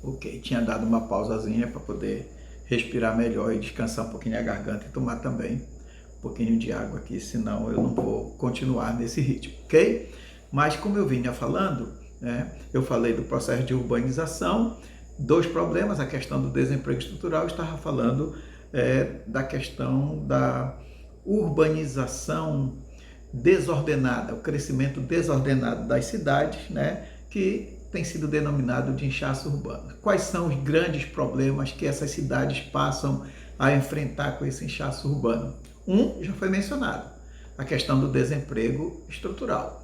Ok, tinha dado uma pausazinha para poder respirar melhor e descansar um pouquinho a garganta e tomar também um pouquinho de água aqui, senão eu não vou continuar nesse ritmo, ok? Mas como eu vinha falando, né, eu falei do processo de urbanização, dois problemas, a questão do desemprego estrutural, eu estava falando da questão da urbanização desordenada, o crescimento desordenado das cidades, né, que tem sido denominado de inchaço urbano. Quais são os grandes problemas que essas cidades passam a enfrentar com esse inchaço urbano? Um já foi mencionado, a questão do desemprego estrutural,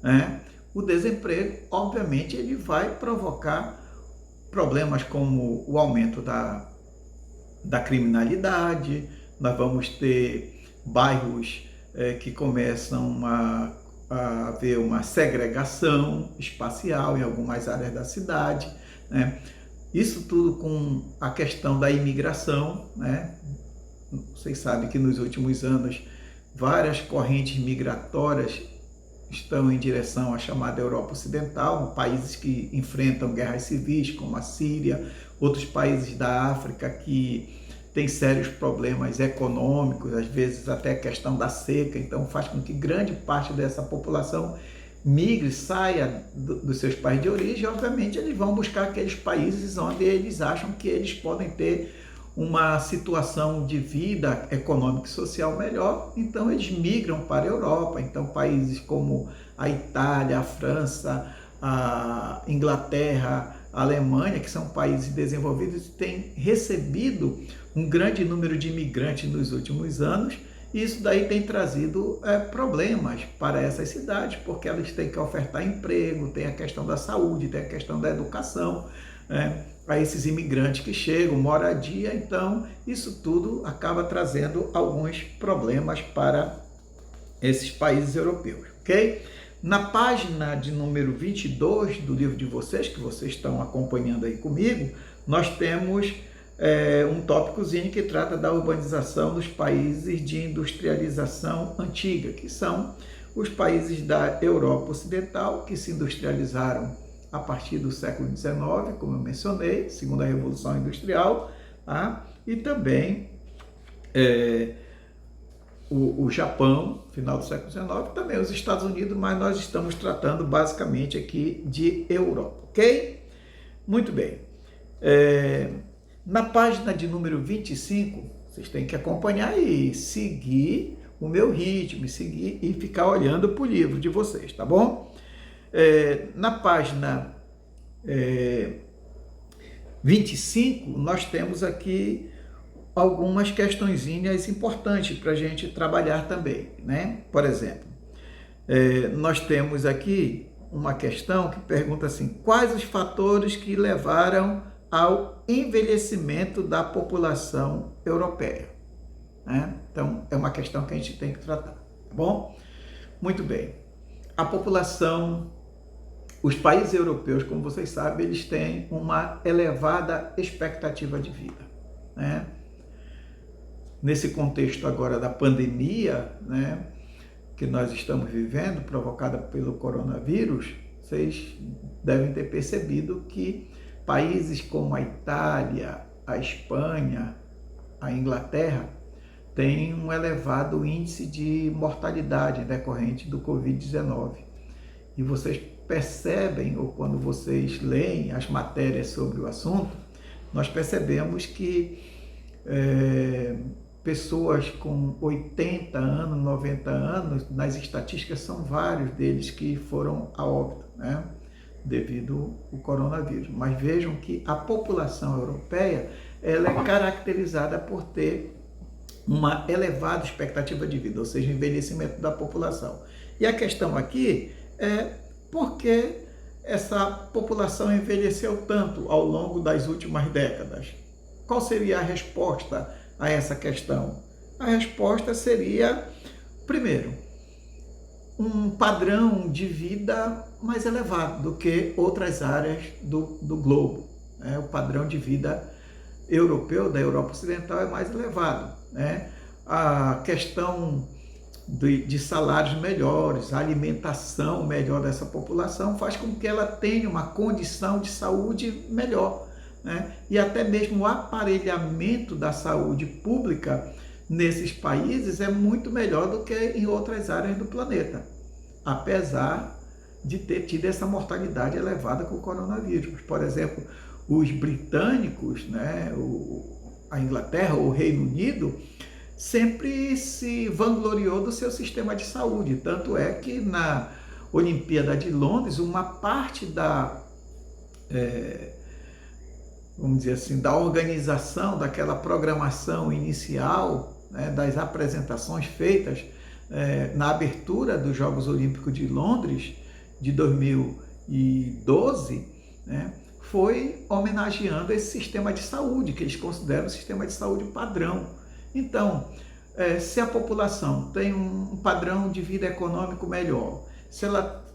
né? O desemprego, obviamente, ele vai provocar problemas como o aumento da criminalidade, nós vamos ter bairros que começam a haver uma segregação espacial em algumas áreas da cidade, né? Isso tudo com a questão da imigração, né? Vocês sabem que nos últimos anos várias correntes migratórias estão em direção à chamada Europa Ocidental, países que enfrentam guerras civis, como a Síria, outros países da África que têm sérios problemas econômicos, às vezes até a questão da seca, então faz com que grande parte dessa população migre, saia dos seus países de origem. Obviamente eles vão buscar aqueles países onde eles acham que eles podem ter uma situação de vida econômica e social melhor, então eles migram para a Europa. Então países como a Itália, a França, a Inglaterra, a Alemanha, que são países desenvolvidos, têm recebido um grande número de imigrantes nos últimos anos, e isso daí tem trazido problemas para essas cidades, porque elas têm que ofertar emprego, tem a questão da saúde, tem a questão da educação, a esses imigrantes que chegam, moradia. Então isso tudo acaba trazendo alguns problemas para esses países europeus, ok? Na página de número 22 do livro de vocês, que vocês estão acompanhando aí comigo, nós temos um tópicozinho que trata da urbanização dos países de industrialização antiga, que são os países da Europa Ocidental, que se industrializaram a partir do século XIX, como eu mencionei, segunda Revolução Industrial, tá? E também o Japão, final do século XIX, também os Estados Unidos, mas nós estamos tratando basicamente aqui de Europa, ok? Muito bem. Na página de número 25, vocês têm que acompanhar e seguir o meu ritmo, seguir e ficar olhando para o livro de vocês, tá bom? Na página 25, nós temos aqui algumas questõezinhas importantes para a gente trabalhar também, né? Por exemplo, nós temos aqui uma questão que pergunta assim: quais os fatores que levaram ao envelhecimento da população europeia, né? Então, é uma questão que a gente tem que tratar, tá bom? Muito bem. A população, os países europeus, como vocês sabem, eles têm uma elevada expectativa de vida, né? Nesse contexto agora da pandemia, né, que nós estamos vivendo, provocada pelo coronavírus, vocês devem ter percebido que países como a Itália, a Espanha, a Inglaterra têm um elevado índice de mortalidade decorrente do Covid-19. E vocês percebem, ou quando vocês leem as matérias sobre o assunto, nós percebemos que pessoas com 80 anos, 90 anos, nas estatísticas são vários deles que foram a óbito, né, devido ao coronavírus. Mas vejam que a população europeia, ela é caracterizada por ter uma elevada expectativa de vida, ou seja, o envelhecimento da população. E a questão aqui é por que essa população envelheceu tanto ao longo das últimas décadas? Qual seria a resposta a essa questão? A resposta seria, primeiro, um padrão de vida mais elevado do que outras áreas do globo, né? O padrão de vida europeu, da Europa Ocidental, é mais elevado, né? A questão de salários melhores, a alimentação melhor dessa população faz com que ela tenha uma condição de saúde melhor, né? E até mesmo o aparelhamento da saúde pública nesses países é muito melhor do que em outras áreas do planeta, apesar de ter tido essa mortalidade elevada com o coronavírus. Por exemplo, os britânicos, né, a Inglaterra, o Reino Unido, sempre se vangloriou do seu sistema de saúde. Tanto é que na Olimpíada de Londres, uma parte vamos dizer assim, da organização, daquela programação inicial, né, das apresentações feitas na abertura dos Jogos Olímpicos de Londres, de 2012, né, foi homenageando esse sistema de saúde, que eles consideram um sistema de saúde padrão. Então, se a população tem um padrão de vida econômico melhor, se ela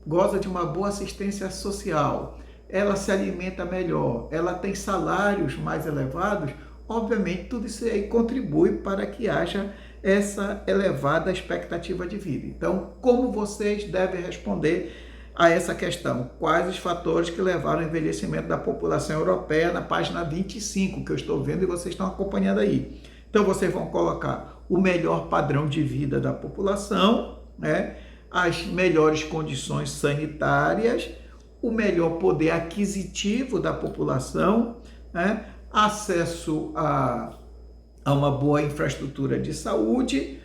goza de uma boa assistência social, ela se alimenta melhor, ela tem salários mais elevados, obviamente tudo isso aí contribui para que haja essa elevada expectativa de vida. Então, como vocês devem responder a essa questão? Quais os fatores que levaram ao envelhecimento da população europeia, na página 25, que eu estou vendo e vocês estão acompanhando aí. Então, vocês vão colocar o melhor padrão de vida da população, né? As melhores condições sanitárias, o melhor poder aquisitivo da população, né? Acesso a uma boa infraestrutura de saúde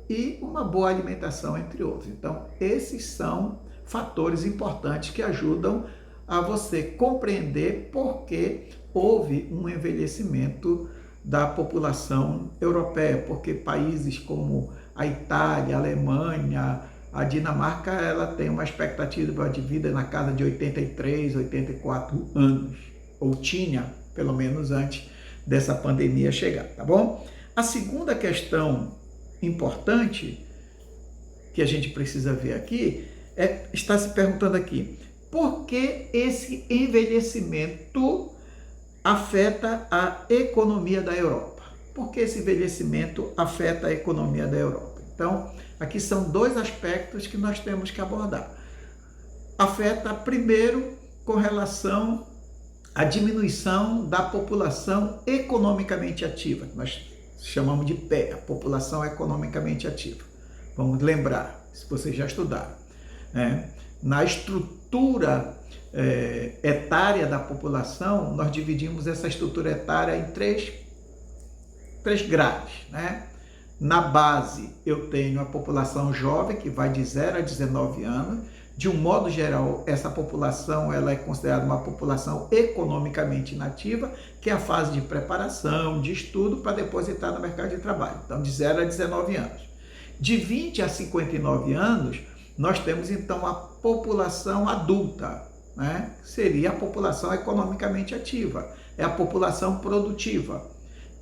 e uma boa alimentação, entre outros. Então, esses são fatores importantes que ajudam a você compreender por que houve um envelhecimento da população europeia, porque países como a Itália, a Alemanha, a Dinamarca, ela tem uma expectativa de vida na casa de 83, 84 anos, ou tinha, pelo menos antes dessa pandemia chegar, tá bom? A segunda questão importante que a gente precisa ver aqui está se perguntando aqui, por que esse envelhecimento afeta a economia da Europa? Por que esse envelhecimento afeta a economia da Europa? Então, aqui são dois aspectos que nós temos que abordar. Afeta, primeiro, com relação à diminuição da população economicamente ativa. Nós chamamos de PEA, população economicamente ativa. Vamos lembrar, se vocês já estudaram. Na estrutura etária da população, nós dividimos essa estrutura etária em três grades, né? Na base, eu tenho a população jovem, que vai de 0 a 19 anos. De um modo geral, essa população ela é considerada uma população economicamente inativa, que é a fase de preparação, de estudo, para depois entrar no mercado de trabalho. Então, de 0 a 19 anos. De 20 a 59 anos, nós temos, então, a população adulta, né? Seria a população economicamente ativa, é a população produtiva.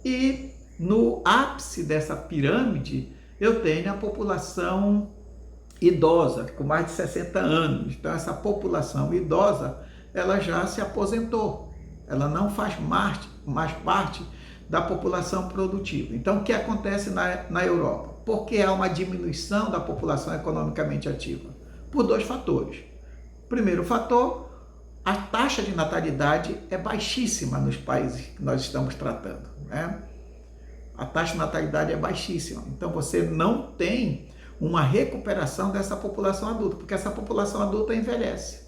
E no ápice dessa pirâmide, eu tenho a população idosa, com mais de 60 anos. Então, essa população idosa, ela já se aposentou. Ela não faz mais parte da população produtiva. Então, o que acontece na Europa? Por que há uma diminuição da população economicamente ativa? Por dois fatores. Primeiro fator, a taxa de natalidade é baixíssima nos países que nós estamos tratando, né? A taxa de natalidade é baixíssima. Então, você não tem uma recuperação dessa população adulta, porque essa população adulta envelhece,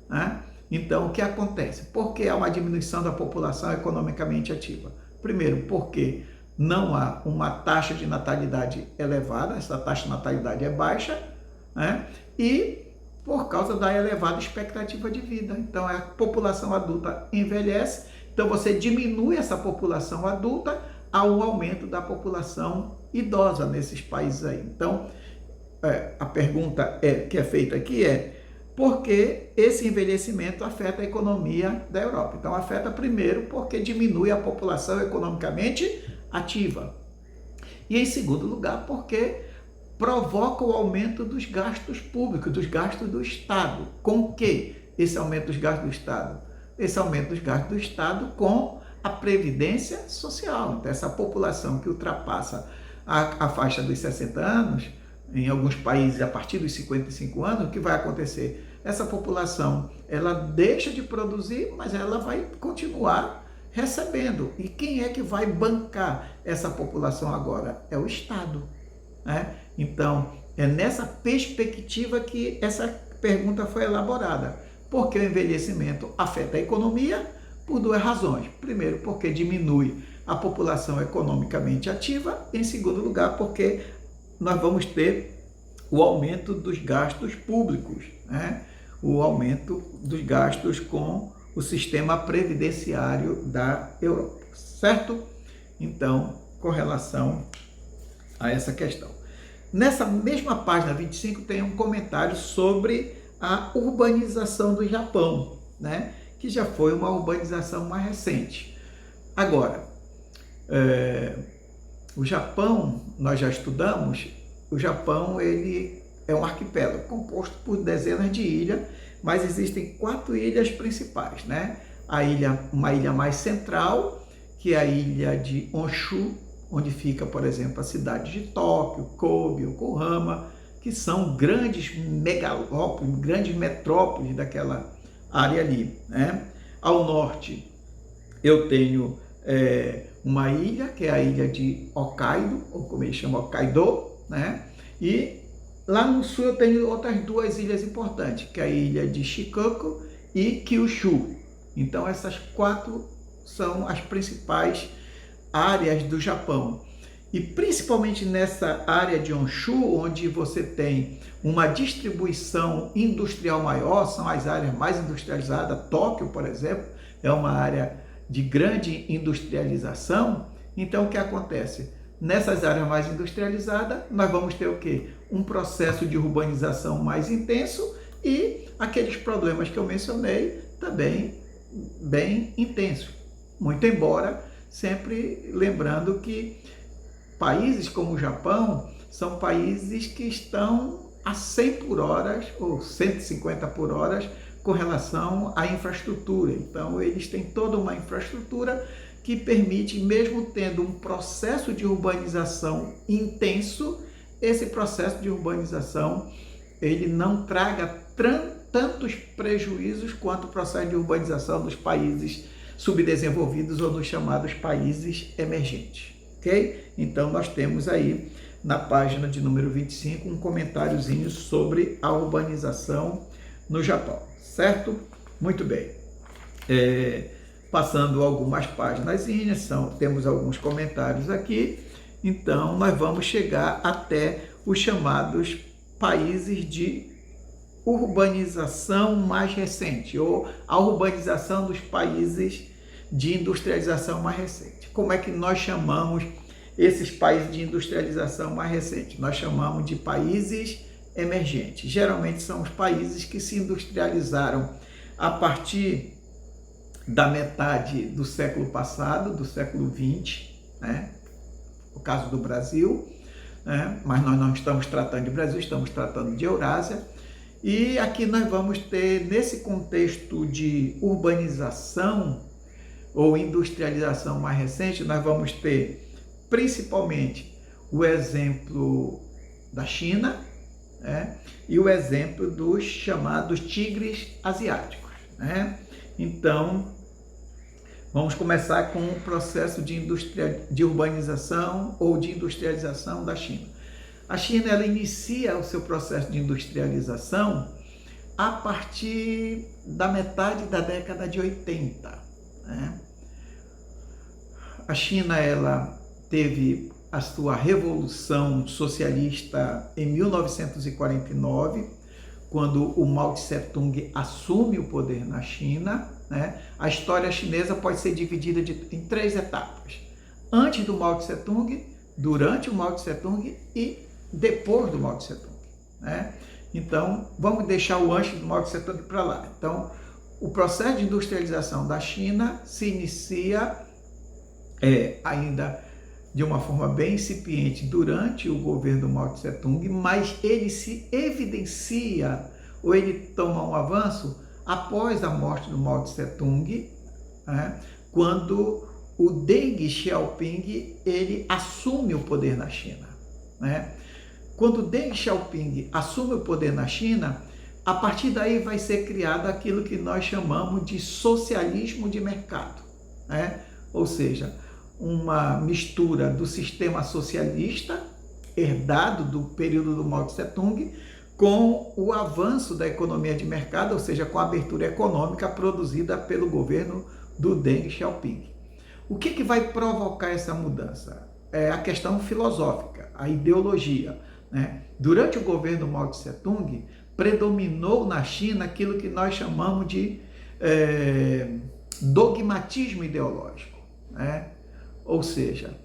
né? Então, o que acontece? Por que há uma diminuição da população economicamente ativa? Primeiro, porque não há uma taxa de natalidade elevada, essa taxa de natalidade é baixa, né? E por causa da elevada expectativa de vida. Então, a população adulta envelhece, então você diminui essa população adulta ao aumento da população idosa nesses países aí. Então, a pergunta que é feita aqui é por que esse envelhecimento afeta a economia da Europa? Então, afeta primeiro porque diminui a população economicamente ativa. E em segundo lugar, porque provoca o aumento dos gastos públicos, dos gastos do Estado. Com que esse aumento dos gastos do Estado? Esse aumento dos gastos do Estado com a previdência social. Então, essa população que ultrapassa a faixa dos 60 anos, em alguns países a partir dos 55 anos, o que vai acontecer? essa população ela deixa de produzir, mas ela vai continuar recebendo. E quem é que vai bancar essa população agora? É o Estado, né? Então, é nessa perspectiva que essa pergunta foi elaborada. Porque o envelhecimento afeta a economia por duas razões. Primeiro, porque diminui a população economicamente ativa. Em segundo lugar, porque nós vamos ter o aumento dos gastos públicos, né? O aumento dos gastos com o sistema previdenciário da Europa, certo? Então, com relação a essa questão. Nessa mesma página 25 tem um comentário sobre a urbanização do Japão, né? Que já foi uma urbanização mais recente. Agora, o Japão, nós já estudamos, o Japão ele é um arquipélago composto por dezenas de ilhas, mas existem 4 ilhas principais, né? Uma ilha mais central, que é a ilha de Honshu, onde fica, por exemplo, a cidade de Tóquio, Kobe, Yokohama, que são grandes megalópolis, grandes metrópoles daquela área ali, né? Ao norte, eu tenho uma ilha, que é a ilha de Hokkaido, ou como eles chamam, Hokkaido, né? E lá no sul eu tenho outras 2 ilhas importantes, que é a ilha de Shikoku e Kyushu. Então essas 4 são as principais áreas do Japão. E principalmente nessa área de Honshu, onde você tem uma distribuição industrial maior, são as áreas mais industrializadas. Tóquio, por exemplo, é uma área de grande industrialização. Então o que acontece? Nessas áreas mais industrializadas, nós vamos ter o quê? Um processo de urbanização mais intenso e aqueles problemas que eu mencionei também bem intensos. Muito embora, sempre lembrando que países como o Japão são países que estão a 100 por hora ou 150 por hora com relação à infraestrutura. Então, eles têm toda uma infraestrutura que permite, mesmo tendo um processo de urbanização intenso, esse processo de urbanização ele não traga tantos prejuízos quanto o processo de urbanização dos países subdesenvolvidos ou nos chamados países emergentes, ok? Então, nós temos aí, na página de número 25, um comentáriozinho sobre a urbanização no Japão, certo? Muito bem. Passando algumas páginas, temos alguns comentários aqui, então nós vamos chegar até os chamados países de urbanização mais recente, ou a urbanização dos países de industrialização mais recente. Como é que nós chamamos esses países de industrialização mais recente? Nós chamamos de países emergentes. Geralmente são os países que se industrializaram a partir da metade do século passado, do século XX, né? O caso do Brasil, né? Mas nós não estamos tratando de Brasil, estamos tratando de Eurásia. E aqui nós vamos ter, nesse contexto de urbanização ou industrialização mais recente, nós vamos ter principalmente o exemplo da China, né? E o exemplo dos chamados tigres asiáticos, né? Então, vamos começar com o processo de urbanização ou de industrialização da China. A China ela inicia o seu processo de industrialização a partir da metade da década de 80. Né? A China ela teve a sua revolução socialista em 1949, quando o Mao Tse-tung assume o poder na China. Né? A história chinesa pode ser dividida em 3 etapas. Antes do Mao Tse-tung, durante o Mao Tse-tung e depois do Mao Tse-tung. Né? Então, vamos deixar o antes do Mao Tse-tung para lá. Então, o processo de industrialização da China se inicia ainda de uma forma bem incipiente durante o governo do Mao Tse-tung, mas ele se evidencia, ou ele toma um avanço após a morte do Mao Tse-tung, né, quando o Deng Xiaoping ele assume o poder na China. Né? Quando Deng Xiaoping assume o poder na China, A partir daí vai ser criado aquilo que nós chamamos de socialismo de mercado, né? Ou seja, uma mistura do sistema socialista, herdado do período do Mao Tse Tung, com o avanço da economia de mercado, ou seja, com a abertura econômica produzida pelo governo do Deng Xiaoping. O que vai provocar essa mudança? É a questão filosófica, a ideologia, né? Durante o governo Mao Tse Tung, predominou na China aquilo que nós chamamos de dogmatismo ideológico, né? Ou seja,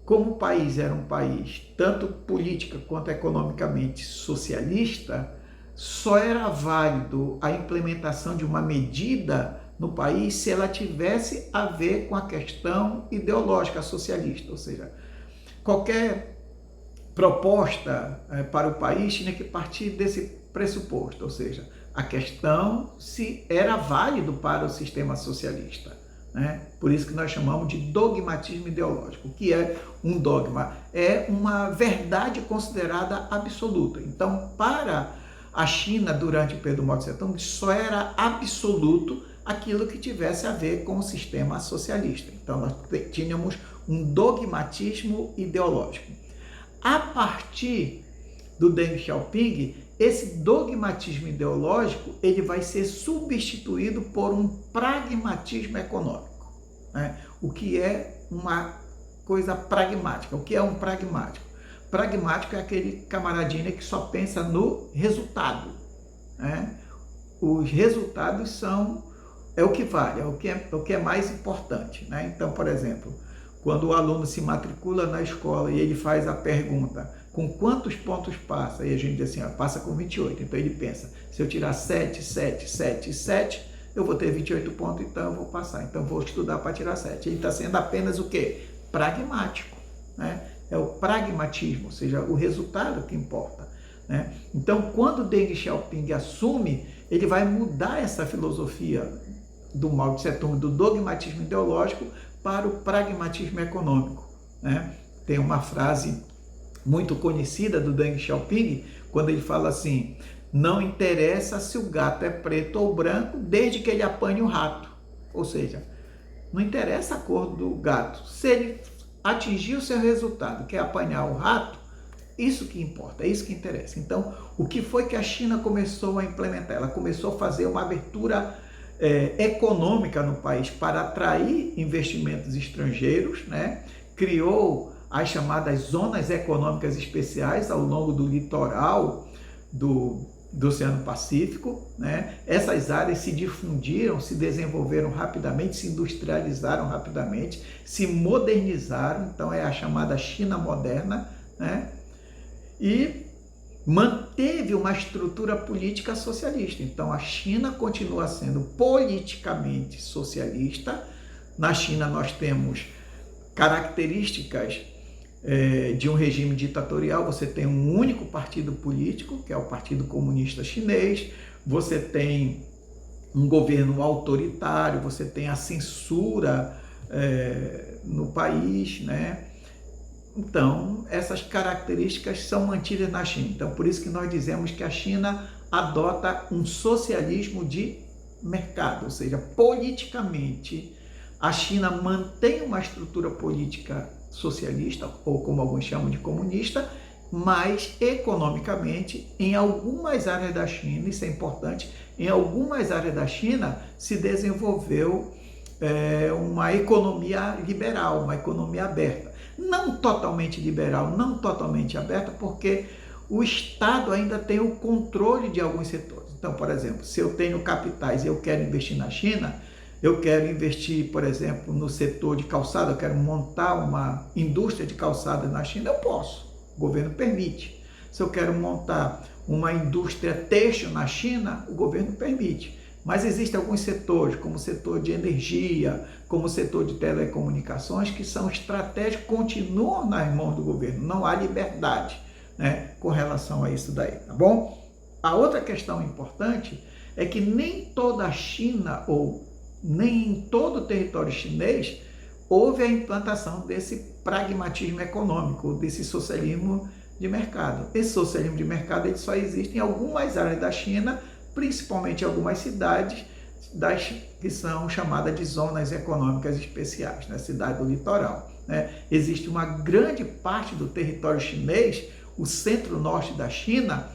como o país era um país tanto política quanto economicamente socialista, só era válido a implementação de uma medida no país se ela tivesse a ver com a questão ideológica socialista, ou seja, qualquer proposta para o país tinha que partir desse pressuposto, ou seja, a questão se era válido para o sistema socialista, né? Por isso que nós chamamos de dogmatismo ideológico. O que é um dogma? É uma verdade considerada absoluta. Então, para a China, durante Pedro Mao Tse Tung, só era absoluto aquilo que tivesse a ver com o sistema socialista. Então, nós tínhamos um dogmatismo ideológico. A partir do Deng Xiaoping, esse dogmatismo ideológico ele vai ser substituído por um pragmatismo econômico, né? O que é uma coisa pragmática? O que é um pragmático? Pragmático é aquele camaradinha que só pensa no resultado, né? Os resultados é o que vale, é o que é mais importante, né? Então, por exemplo, quando o aluno se matricula na escola e ele faz a pergunta, com quantos pontos passa? E a gente diz assim, passa com 28. Então ele pensa, se eu tirar 7, 7, 7 e 7, eu vou ter 28 pontos, então eu vou passar. Então eu vou estudar para tirar 7. Ele está sendo apenas o quê? Pragmático, né? É o pragmatismo, ou seja, o resultado que importa, né? Então, quando Deng Xiaoping assume, ele vai mudar essa filosofia do Mao Tse Tung, do dogmatismo ideológico, para o pragmatismo econômico, né? Tem uma frase muito conhecida do Deng Xiaoping, quando ele fala assim, não interessa se o gato é preto ou branco, desde que ele apanhe o rato. Ou seja, não interessa a cor do gato. Se ele atingir o seu resultado, que é apanhar o rato, isso que importa, é isso que interessa. Então, o que foi que a China começou a implementar? Ela começou a fazer uma abertura econômica no país para atrair investimentos estrangeiros, né? Criou as chamadas zonas econômicas especiais ao longo do litoral do Oceano Pacífico, né? Essas áreas se difundiram, se desenvolveram rapidamente, se industrializaram rapidamente, se modernizaram, então é a chamada China moderna, né? E manteve uma estrutura política socialista. Então a China continua sendo politicamente socialista. Na China nós temos características de um regime ditatorial. Você tem um único partido político, que é o Partido Comunista Chinês, você tem um governo autoritário, você tem a censura no país, né? Então, essas características são mantidas na China. Então, por isso que nós dizemos que a China adota um socialismo de mercado, ou seja, politicamente, a China mantém uma estrutura política socialista, ou como alguns chamam de comunista, mas economicamente, em algumas áreas da China, isso é importante, em algumas áreas da China se desenvolveu uma economia liberal, uma economia aberta. Não totalmente liberal, não totalmente aberta, porque o Estado ainda tem o controle de alguns setores. Então, por exemplo, se eu tenho capitais e eu quero investir na China, eu quero investir, por exemplo, no setor de calçado, eu quero montar uma indústria de calçados na China, eu posso, o governo permite. Se eu quero montar uma indústria têxtil na China, o governo permite. Mas existem alguns setores, como o setor de energia, como o setor de telecomunicações, que são estratégicos, continuam nas mãos do governo. Não há liberdade, né, com relação a isso daí, tá bom? A outra questão importante é que nem toda a China, ou nem em todo o território chinês, houve a implantação desse pragmatismo econômico, desse socialismo de mercado. Esse socialismo de mercado ele só existe em algumas áreas da China, principalmente em algumas cidades que são chamadas de zonas econômicas especiais, na cidade do litoral. Existe uma grande parte do território chinês, o centro-norte da China,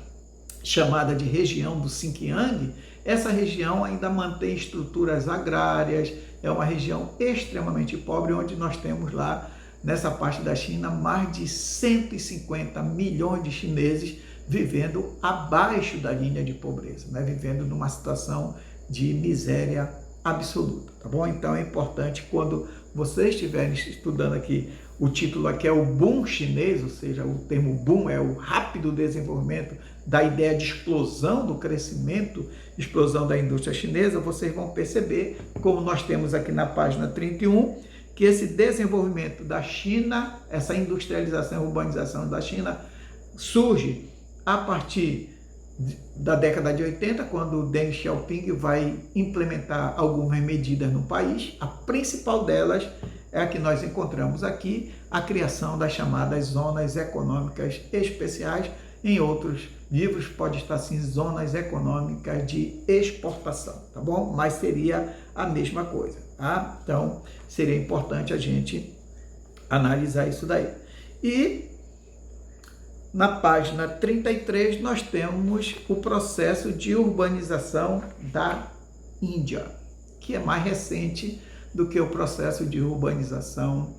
chamada de região do Xinjiang. Essa região ainda mantém estruturas agrárias, é uma região extremamente pobre, onde nós temos lá, nessa parte da China, mais de 150 milhões de chineses vivendo abaixo da linha de pobreza, vivendo numa situação de miséria absoluta, tá bom? Então é importante, quando vocês estiverem estudando aqui, o título aqui é o boom chinês, ou seja, o termo boom é o rápido desenvolvimento da ideia de explosão do crescimento, explosão da indústria chinesa, vocês vão perceber, como nós temos aqui na página 31, que esse desenvolvimento da China, essa industrialização e urbanização da China, surge a partir da década de 80, quando o Deng Xiaoping vai implementar algumas medidas no país. A principal delas é a que nós encontramos aqui, a criação das chamadas zonas econômicas especiais. Em outros livros pode estar assim, zonas econômicas de exportação, tá bom? Mas seria a mesma coisa, tá? Então, seria importante a gente analisar isso daí. E na página 33, nós temos o processo de urbanização da Índia, que é mais recente do que o processo de urbanização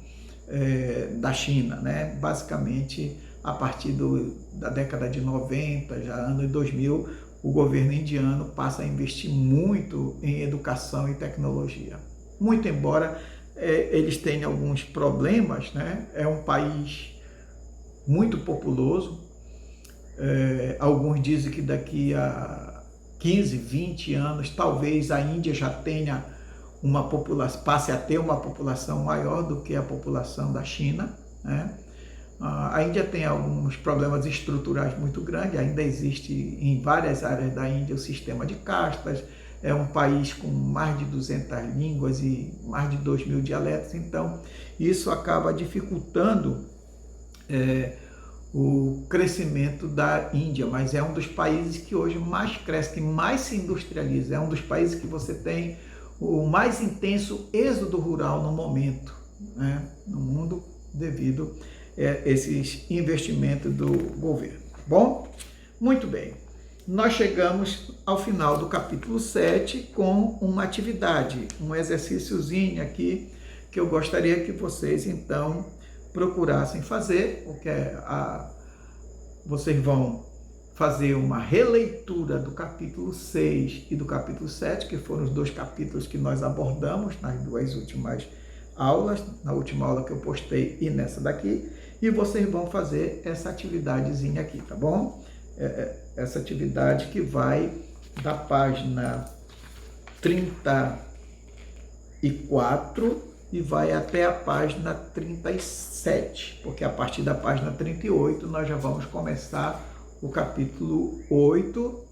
da China, Basicamente, a partir da década de 90, já ano de 2000, o governo indiano passa a investir muito em educação e tecnologia. Muito embora eles tenham alguns problemas, É um país muito populoso. Alguns dizem que daqui a 15, 20 anos, talvez a Índia já tenha uma população, passe a ter uma população maior do que a população da China, A Índia tem alguns problemas estruturais muito grandes, ainda existe em várias áreas da Índia o sistema de castas, é um país com mais de 200 línguas e mais de 2.000 dialetos, então isso acaba dificultando o crescimento da Índia, mas é um dos países que hoje mais cresce, que mais se industrializa, é um dos países que você tem o mais intenso êxodo rural no momento, no mundo, devido a esses investimentos do governo. Bom, muito bem, nós chegamos ao final do capítulo 7 com uma atividade, um exercíciozinho aqui, que eu gostaria que vocês, então, procurassem fazer, porque vocês vão fazer uma releitura do capítulo 6 e do capítulo 7, que foram os dois capítulos que nós abordamos nas duas últimas aulas, na última aula que eu postei e nessa daqui, e vocês vão fazer essa atividadezinha aqui, tá bom? Essa atividade que vai da página 34 e vai até a página 37, porque a partir da página 38 nós já vamos começar o capítulo 8,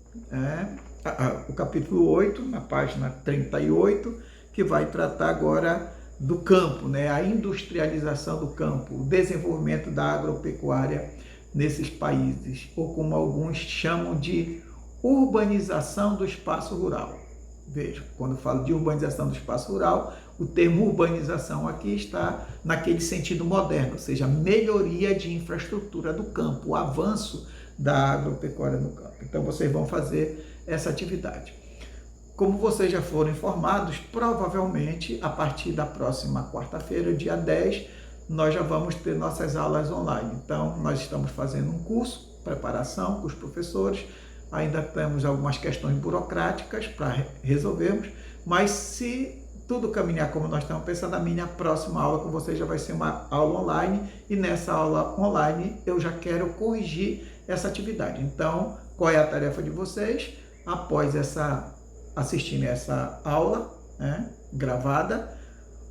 o capítulo 8, na página 38, que vai tratar agora do campo, a industrialização do campo, o desenvolvimento da agropecuária nesses países, ou como alguns chamam de urbanização do espaço rural. Veja, quando eu falo de urbanização do espaço rural, o termo urbanização aqui está naquele sentido moderno, ou seja, melhoria de infraestrutura do campo, o avanço da agropecuária no campo. Então, vocês vão fazer essa atividade. Como vocês já foram informados, provavelmente, a partir da próxima quarta-feira, dia 10, nós já vamos ter nossas aulas online. Então, nós estamos fazendo um curso, preparação com os professores, ainda temos algumas questões burocráticas para resolvermos, mas se tudo caminhar como nós estamos pensando, a minha próxima aula com vocês já vai ser uma aula online, e nessa aula online eu já quero corrigir essa atividade. Então, qual é a tarefa de vocês? Após assistirem essa aula gravada,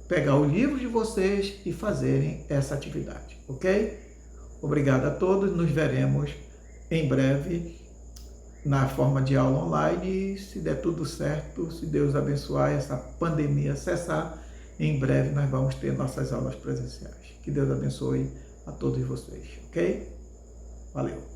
pegar o livro de vocês e fazerem essa atividade, ok? Obrigado a todos, nos veremos em breve na forma de aula online, e se der tudo certo, se Deus abençoar, essa pandemia cessar, em breve nós vamos ter nossas aulas presenciais. Que Deus abençoe a todos vocês, ok? Valeu!